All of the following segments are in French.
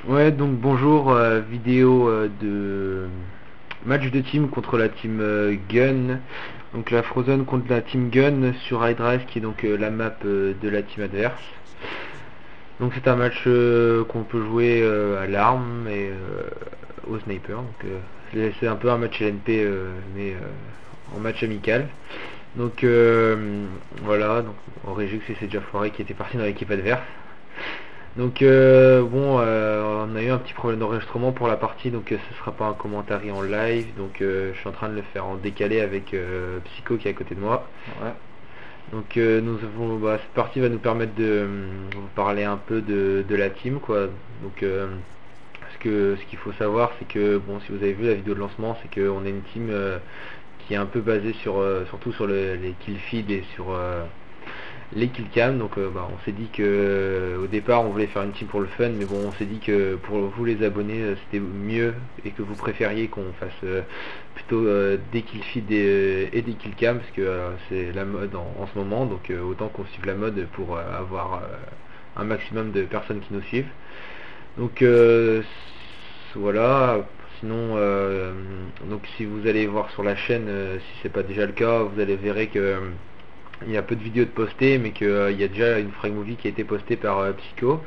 Ouais, donc bonjour, vidéo de match de team contre la team Gun. Donc la Frozen contre la team Gun sur High Drive qui est donc la map de la team adverse. Donc c'est un match qu'on peut jouer à l'arme et au sniper. Donc c'est un peu un match LNP mais en match amical. Donc voilà, donc on réjouit que c'est déjà foiré qui était parti dans l'équipe adverse. Donc bon, on a eu un petit problème d'enregistrement pour la partie, donc ce sera pas un commentaire en live, donc je suis en train de le faire en décalé avec Psycho qui est à côté de moi. Ouais. Donc cette partie va nous permettre de vous parler un peu de la team, quoi. Donc ce qu'il faut savoir, c'est que bon, si vous avez vu la vidéo de lancement, c'est qu'on est une team qui est un peu basée sur surtout sur les kill feed et sur les killcams. Donc on s'est dit que au départ on voulait faire une team pour le fun, mais bon, on s'est dit que pour vous les abonnés c'était mieux et que vous préfériez qu'on fasse plutôt des killfeed et des killcams, parce que c'est la mode en ce moment. Donc autant qu'on suive la mode pour avoir un maximum de personnes qui nous suivent. Donc voilà. Sinon, donc si vous allez voir sur la chaîne, si c'est pas déjà le cas, vous allez verrez que il y a peu de vidéos de postées, mais qu'il y a déjà une frag movie qui a été postée par Psycho.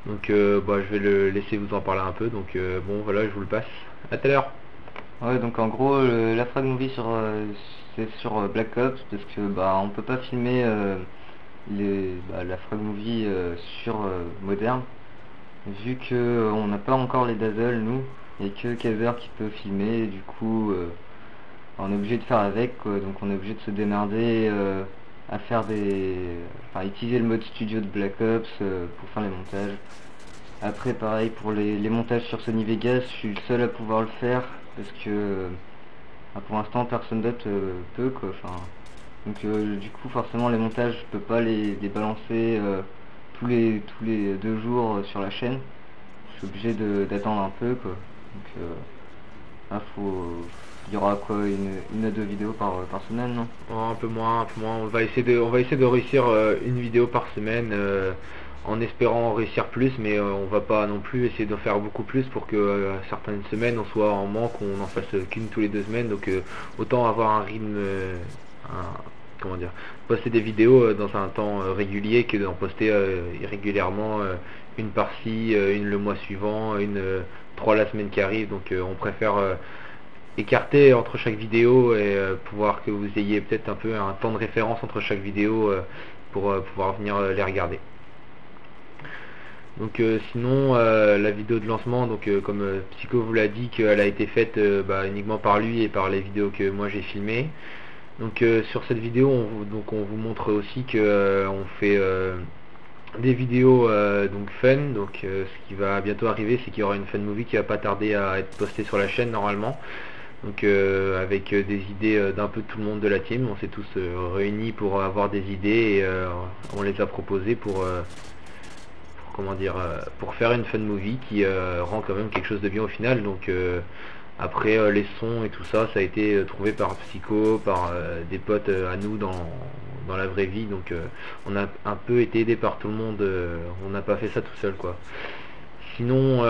Donc je vais le laisser vous en parler un peu. Donc bon, voilà, je vous le passe. À tout à l'heure. Ouais, donc en gros, la frag movie c'est sur Black Ops, parce que on peut pas filmer la frag movie sur moderne, vu que on n'a pas encore les dazzle nous, et que Kazer qui peut filmer, et du coup on est obligé de faire avec, quoi. Donc on est obligé de se démerder à faire enfin, utiliser le mode studio de Black Ops pour faire les montages. Après pareil pour les montages sur Sony Vegas, je suis le seul à pouvoir le faire parce que pour l'instant personne d'autre peut, quoi. Enfin, donc du coup forcément les montages je peux pas les balancer tous les 2 jours sur la chaîne. Je suis obligé d'attendre un peu, quoi. Donc là il y aura quoi, une à deux vidéos par semaine, non? Oh, un peu moins, un peu moins. On va essayer de réussir une vidéo par semaine, en espérant réussir plus, mais on va pas non plus essayer d'en faire beaucoup plus pour que certaines semaines on soit en manque, on en fasse qu'une tous les 2 semaines. Donc autant avoir un rythme, comment dire, poster des vidéos dans un temps régulier que d'en poster irrégulièrement, une par-ci, une le mois suivant, une trois la semaine qui arrive. Donc on préfère écarter entre chaque vidéo et pouvoir que vous ayez peut-être un peu un temps de référence entre chaque vidéo pour pouvoir venir les regarder. Donc sinon la vidéo de lancement, donc comme Psycho vous l'a dit, qu'elle a été faite uniquement par lui et par les vidéos que moi j'ai filmées. Donc sur cette vidéo on vous montre aussi que on fait des vidéos donc fun. Donc ce qui va bientôt arriver, c'est qu'il y aura une fun movie qui va pas tarder à être postée sur la chaîne normalement. Donc avec des idées d'un peu tout le monde de la team. On s'est tous réunis pour avoir des idées et on les a proposées pour comment dire, pour faire une fun movie qui rend quand même quelque chose de bien au final. Donc après les sons et tout ça, ça a été trouvé par Psycho, par des potes à nous dans la vraie vie. Donc on a un peu été aidé par tout le monde. On n'a pas fait ça tout seul, quoi. Sinon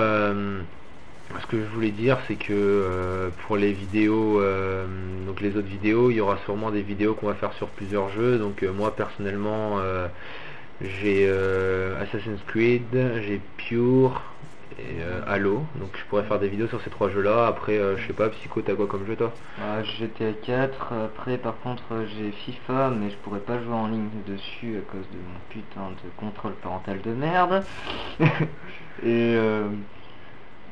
ce que je voulais dire, c'est que pour les vidéos, donc les autres vidéos, il y aura sûrement des vidéos qu'on va faire sur plusieurs jeux. Donc moi personnellement, j'ai Assassin's Creed, j'ai Pure et Halo. Donc je pourrais faire des vidéos sur ces trois jeux-là. Après, je sais pas, Psycho, t'as quoi comme jeu, toi? GTA 4, après par contre j'ai FIFA, mais je pourrais pas jouer en ligne dessus à cause de mon putain de contrôle parental de merde. Et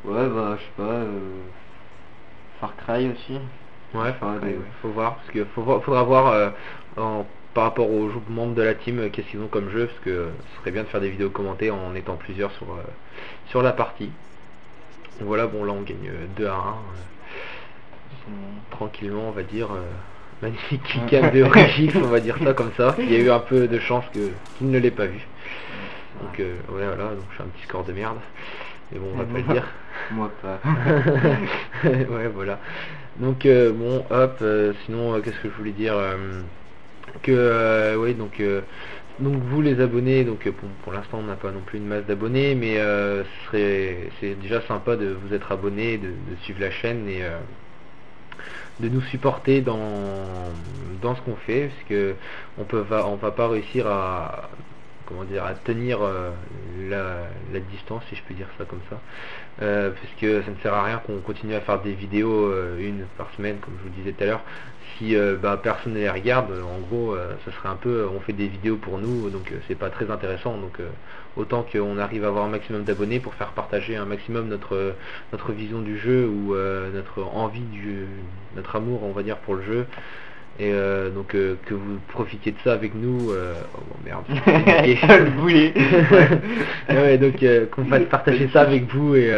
ouais, je sais pas, Far Cry aussi. Ouais, Je sais pas, faut voir, parce que faudra voir par rapport aux membres de la team, qu'est-ce qu'ils ont comme jeu, parce que ce serait bien de faire des vidéos commentées en étant plusieurs sur la partie. Voilà, bon là on gagne 2 à 1, tranquillement on va dire. Magnifique killcam de Régis, on va dire ça comme ça. Il y a eu un peu de chance qu'il ne l'ait pas vu. Donc ouais, voilà, donc je fais un petit score de merde. Mais bon, on va pas le dire. Moi pas. Ouais, voilà. Donc bon, hop, sinon qu'est-ce que je voulais dire, Oui, donc vous les abonnés, donc pour l'instant on n'a pas non plus une masse d'abonnés, mais c'est déjà sympa de vous être abonné, de suivre la chaîne et de nous supporter dans ce qu'on fait, parce que on va pas réussir à, comment dire, à tenir la distance, si je peux dire ça comme ça, parce que ça ne sert à rien qu'on continue à faire des vidéos une par semaine, comme je vous disais tout à l'heure, si personne ne les regarde. En gros, ça serait un peu, on fait des vidéos pour nous, donc c'est pas très intéressant. Donc autant qu'on arrive à avoir un maximum d'abonnés pour faire partager un maximum notre vision du jeu, ou notre envie notre amour, on va dire, pour le jeu. Et que vous profitiez de ça avec nous. Oh bon, merde. Vous voulez. Ouais, donc qu'on fasse partager ça avec vous, et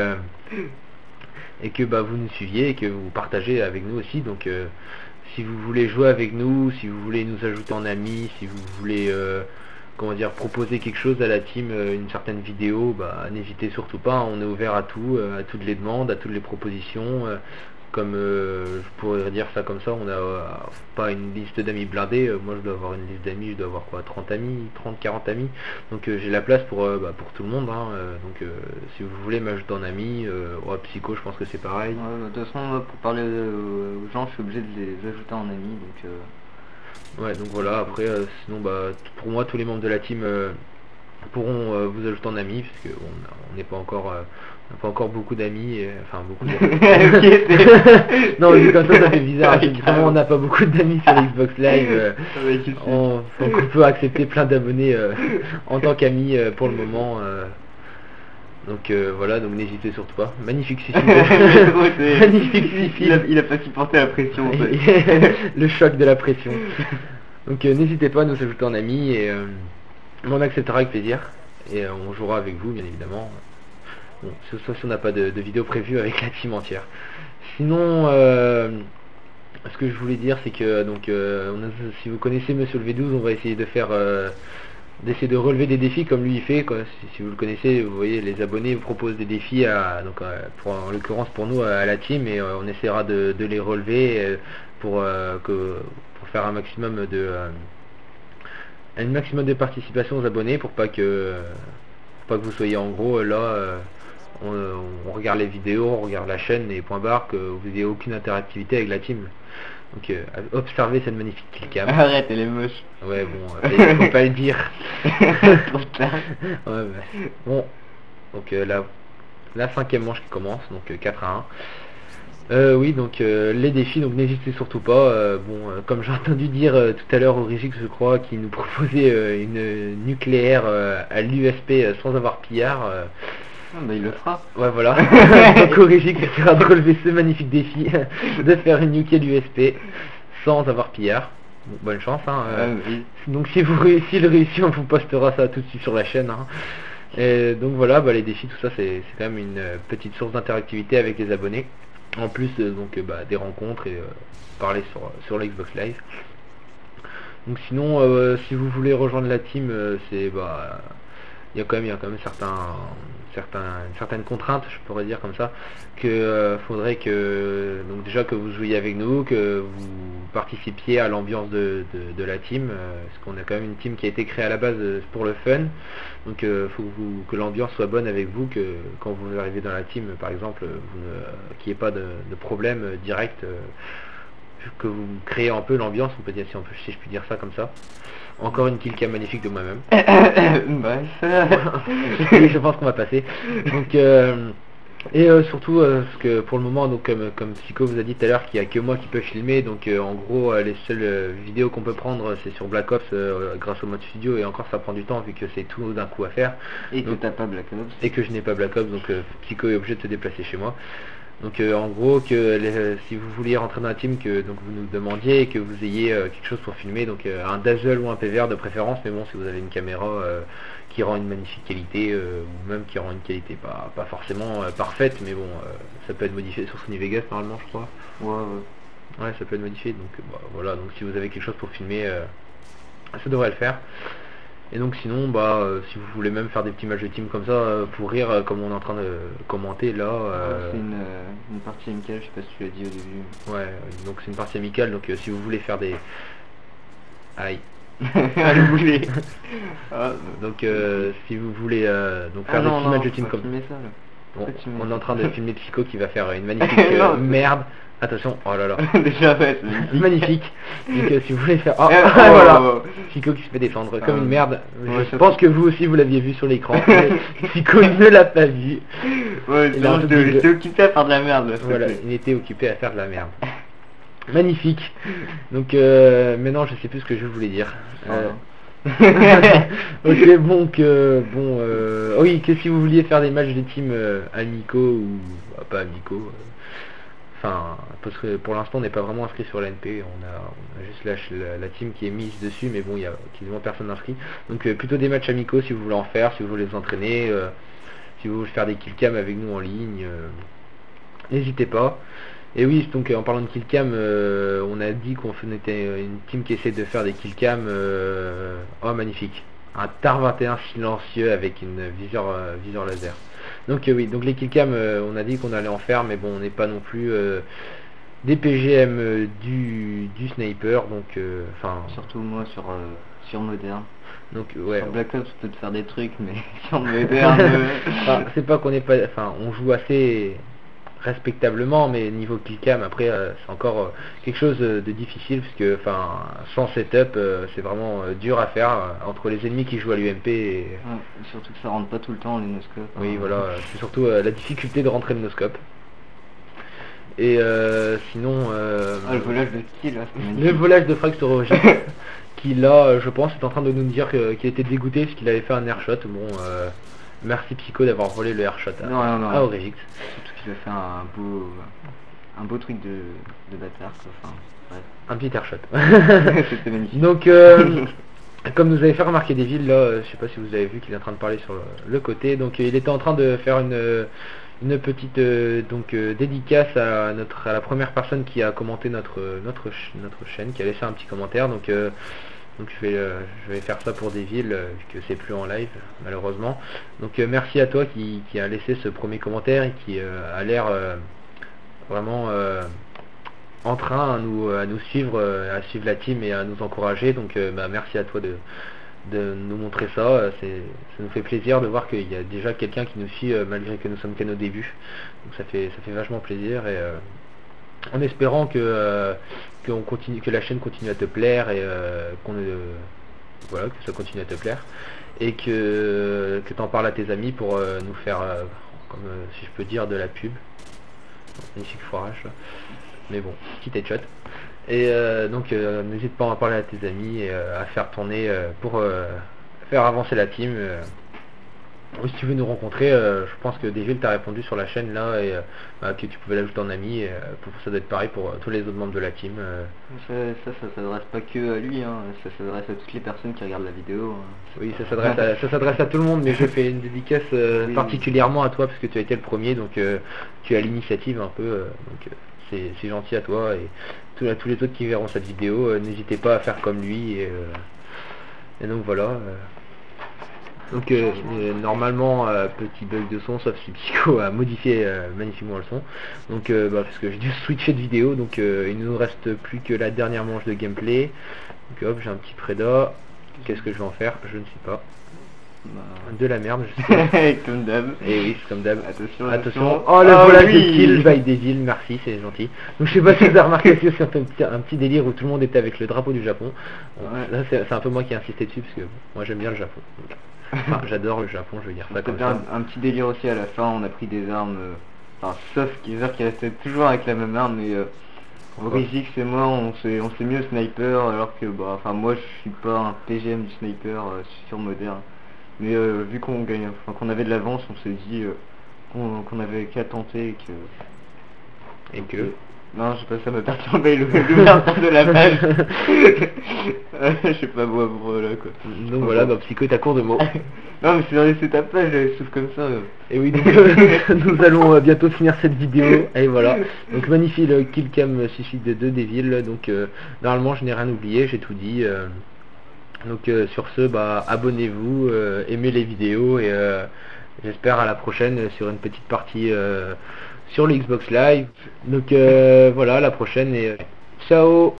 que vous nous suiviez et que vous partagez avec nous aussi. Donc si vous voulez jouer avec nous, si vous voulez nous ajouter en amis, si vous voulez comment dire, proposer quelque chose à la team, une certaine vidéo, n'hésitez surtout pas, hein. On est ouvert à tout, à toutes les demandes, à toutes les propositions. Comme je pourrais dire ça comme ça, on n'a pas une liste d'amis blindée. Moi je dois avoir une liste d'amis, je dois avoir quoi, 30 amis, 30-40 amis. Donc j'ai la place pour tout le monde, hein. Donc si vous voulez m'ajouter en ami, Psycho, je pense que c'est pareil. Ouais, de toute façon, moi, pour parler aux gens, je suis obligé de les ajouter en ami, donc ouais, donc voilà. Après sinon pour moi tous les membres de la team pourront vous ajouter en ami, parce que on n'est pas encore on n'a pas encore beaucoup d'amis, enfin beaucoup d'amis. Non, mais comme ça fait bizarre. Vraiment, on n'a pas beaucoup d'amis sur Xbox Live. On peut accepter plein d'abonnés en tant qu'amis pour le moment. Donc voilà, donc n'hésitez surtout pas. Magnifique Sissi. Magnifique Sissi. Il a pas supporté la pression. Le choc de la pression. Donc n'hésitez pas à nous ajouter en ami, et on acceptera avec plaisir. Et on jouera avec vous, bien évidemment. Bon, sauf si on n'a pas de vidéo prévue avec la team entière. Sinon, ce que je voulais dire, c'est que si vous connaissez Monsieur le V12, on va essayer de d'essayer de relever des défis comme lui il fait, quoi. Si vous le connaissez, vous voyez, les abonnés proposent des défis en l'occurrence pour nous à la team, et on essaiera de les relever pour faire un maximum de participation aux abonnés, pour pas que vous soyez en gros là. On regarde les vidéos, on regarde la chaîne et point barre, que vous n'ayez aucune interactivité avec la team. Donc observez cette magnifique killcam. Arrête, elle est moche. Ouais, bon, il faut pas le dire. Ouais, bon, donc la 5e manche qui commence, donc 4-1. Oui, donc les défis, donc n'hésitez surtout pas. Comme j'ai entendu dire tout à l'heure au Régix, je crois, qui nous proposait une nucléaire à l'USP sans avoir pillard. Il le fera. Ouais, voilà. Donc Origix essaiera de relever ce magnifique défi de faire une nuke l'USP sans avoir pillard. Bon, bonne chance, hein. Oui. Donc si il réussit, on vous postera ça tout de suite sur la chaîne, hein. Et donc voilà, les défis, tout ça, c'est quand même une petite source d'interactivité avec les abonnés. En plus des rencontres et parler sur l'Xbox Live. Donc sinon, si vous voulez rejoindre la team, c'est il y a quand même certaines contraintes, je pourrais dire comme ça, que faudrait que déjà que vous jouiez avec nous, que vous participiez à l'ambiance de la team, parce qu'on a quand même une team qui a été créée à la base pour le fun. Donc faut que l'ambiance soit bonne avec vous, que quand vous arrivez dans la team, par exemple, qu'il n'y ait pas de problème direct, que vous créez un peu l'ambiance, on peut dire, si je puis dire ça comme ça. Encore une killcam magnifique de moi-même. Je pense qu'on va passer. Donc surtout parce que pour le moment, donc comme Psycho vous a dit tout à l'heure, qu'il n'y a que moi qui peux filmer, donc en gros les seules vidéos qu'on peut prendre c'est sur Black Ops grâce au mode studio, et encore ça prend du temps vu que c'est tout d'un coup à faire. Et que t'as pas Black Ops. Et que je n'ai pas Black Ops, donc Psycho est obligé de se déplacer chez moi. Donc en gros, si vous vouliez rentrer dans la team, que donc vous nous demandiez, et que vous ayez quelque chose pour filmer, donc un Dazzle ou un PVR de préférence, mais bon, si vous avez une caméra qui rend une magnifique qualité, ou même qui rend une qualité pas forcément parfaite, mais bon, ça peut être modifié sur Sony Vegas normalement, je crois. Ouais, ça peut être modifié, donc voilà, donc si vous avez quelque chose pour filmer, ça devrait le faire. Et donc sinon, si vous voulez même faire des petits matchs de team comme ça, pour rire, comme on est en train de commenter là. C'est une partie amicale, je sais pas si tu l'as dit au début. Ouais, donc c'est une partie amicale, donc si vous voulez faire des... Aïe. Le boulet. Ah, Donc si vous voulez donc ah faire des non, petits non, matchs de faut team pas comme... filmer ça, là. Bon, Pourquoi tu mets on est ça en train de filmer Psycho qui va faire une magnifique Non, merde. Attention, oh là là. Déjà, ouais, c'est magnifique. Magnifique. Donc si vous voulez faire... Oh, Oh, voilà. oh, Psycho qui se fait défendre Ah, comme une merde. ouais, Je ça pense fait- que vous aussi vous l'aviez vu sur l'écran. Mais Psycho ne l'a pas vu. Ouais, Il a un peu de- j'étais occupé à faire de la merde, là, s'il te Voilà, plaît. il était occupé à faire de la merde. Magnifique. Donc maintenant je sais plus ce que je voulais dire. Ok, bon oui, que si vous vouliez faire des matchs de team amicaux ou pas amicaux, enfin parce que pour l'instant on n'est pas vraiment inscrit sur l'ANP, on a juste la team qui est mise dessus, mais bon il y a quasiment personne inscrit. Donc plutôt des matchs amicaux si vous voulez en faire, si vous voulez vous entraîner, si vous voulez faire des killcam avec nous en ligne, n'hésitez pas. Et oui, donc en parlant de killcam, on a dit qu'on était une team qui essaie de faire des killcam. Oh magnifique, un TAR 21 silencieux avec une viseur laser. Donc oui, donc les killcam, on a dit qu'on allait en faire, mais bon, on n'est pas non plus des PGM du sniper, donc enfin. Surtout moi sur moderne. Donc ouais. Sur Black Ops, je peux te faire des trucs, mais sur moderne. Enfin, c'est pas qu'on est pas, enfin, on joue assez respectablement, mais niveau killcam après c'est encore quelque chose de difficile parce que enfin sans setup c'est vraiment dur à faire entre les ennemis qui jouent à l'UMP et... Ouais, surtout que ça rentre pas tout le temps les noscopes. Oui hein. voilà, c'est surtout la difficulté de rentrer le noscope. Et sinon Ah, le volage de ski là, c'est le magnifique. volage de Fraxorologique qui là je pense est en train de nous dire qu'il était dégoûté parce qu'il avait fait un airshot. Bon merci Psycho d'avoir volé le airshot Non. à Origix. Surtout qu'il a fait un beau truc de bâtard quoi. Enfin, bref. Un petit airshot. C'était magnifique. Donc comme nous avez fait remarquer des villes là, je sais pas si vous avez vu qu'il est en train de parler sur le côté, donc il était en train de faire une petite dédicace à la première personne qui a commenté notre chaîne, qui a laissé un petit commentaire, donc je vais faire ça pour des villes vu que c'est plus en live malheureusement. Donc merci à toi qui a laissé ce premier commentaire et qui a l'air vraiment en train à nous suivre, à suivre la team et à nous encourager. Donc merci à toi de nous montrer ça. Ça nous fait plaisir de voir qu'il y a déjà quelqu'un qui nous suit malgré que nous sommes qu'à nos débuts. Donc ça fait vachement plaisir et en espérant que la chaîne continue à te plaire et voilà, que ça continue à te plaire et que t'en parles à tes amis pour nous faire comme si je peux dire de la pub. Magnifique foirage là. Mais bon, petit headshot. Et donc n'hésite pas à en parler à tes amis et à faire tourner pour faire avancer la team. Ou si tu veux nous rencontrer, je pense que Devil t'a répondu sur la chaîne là et que tu pouvais l'ajouter en ami. Ça doit être pareil pour tous les autres membres de la team. Ça s'adresse pas que à lui, hein. Ça s'adresse à toutes les personnes qui regardent la vidéo. Hein. Oui, ça s'adresse à tout le monde, mais je fais une dédicace Oui. particulièrement à toi parce que tu as été le premier, donc tu as l'initiative un peu. Donc c'est gentil à toi et tous les autres qui verront cette vidéo, n'hésitez pas à faire comme lui et donc voilà. Donc normalement petit bug de son sauf si Psycho a modifié magnifiquement le son. Donc parce que j'ai dû switcher de vidéo, donc il ne nous reste plus que la dernière manche de gameplay. Donc hop, j'ai un petit prédat. Qu'est-ce que je vais en faire? Je ne sais pas. Bah... De la merde, je sais. comme d'hab. Et oui, c'est comme d'hab. Attention. Oh le volage oui. de kill by Devil, merci, c'est gentil. Donc je sais pas si vous avez remarqué aussi, c'est un petit délire où tout le monde était avec le drapeau du Japon. Bon, Ouais. là c'est un peu moi qui ai insisté dessus parce que moi j'aime bien le Japon. Donc, enfin, j'adore le Japon, je veux dire ça comme ça. Un petit délire aussi à la fin, on a pris des armes, enfin sauf Kaiser qui restait toujours avec la même arme, mais Origix et moi on s'est mis au sniper alors que bah enfin moi je suis pas un PGM du sniper sur moderne. Mais vu qu'on gagne, enfin, qu'on avait de l'avance, on s'est dit qu'on avait qu'à tenter Et que non, je sais pas, ça m'a perturbé le meurtre de la page. Je sais pas moi pour là quoi. donc voilà, bah, Psycho est à court de mots. Non mais c'est ta page, elle souffle comme ça. Et oui, donc nous allons bientôt finir cette vidéo. Et voilà, donc magnifique le killcam suicide de 2 Devil. Donc normalement je n'ai rien oublié, j'ai tout dit. Donc sur ce, bah abonnez-vous, aimez les vidéos et j'espère à la prochaine sur une petite partie sur le Xbox Live. Donc voilà, à la prochaine et ciao.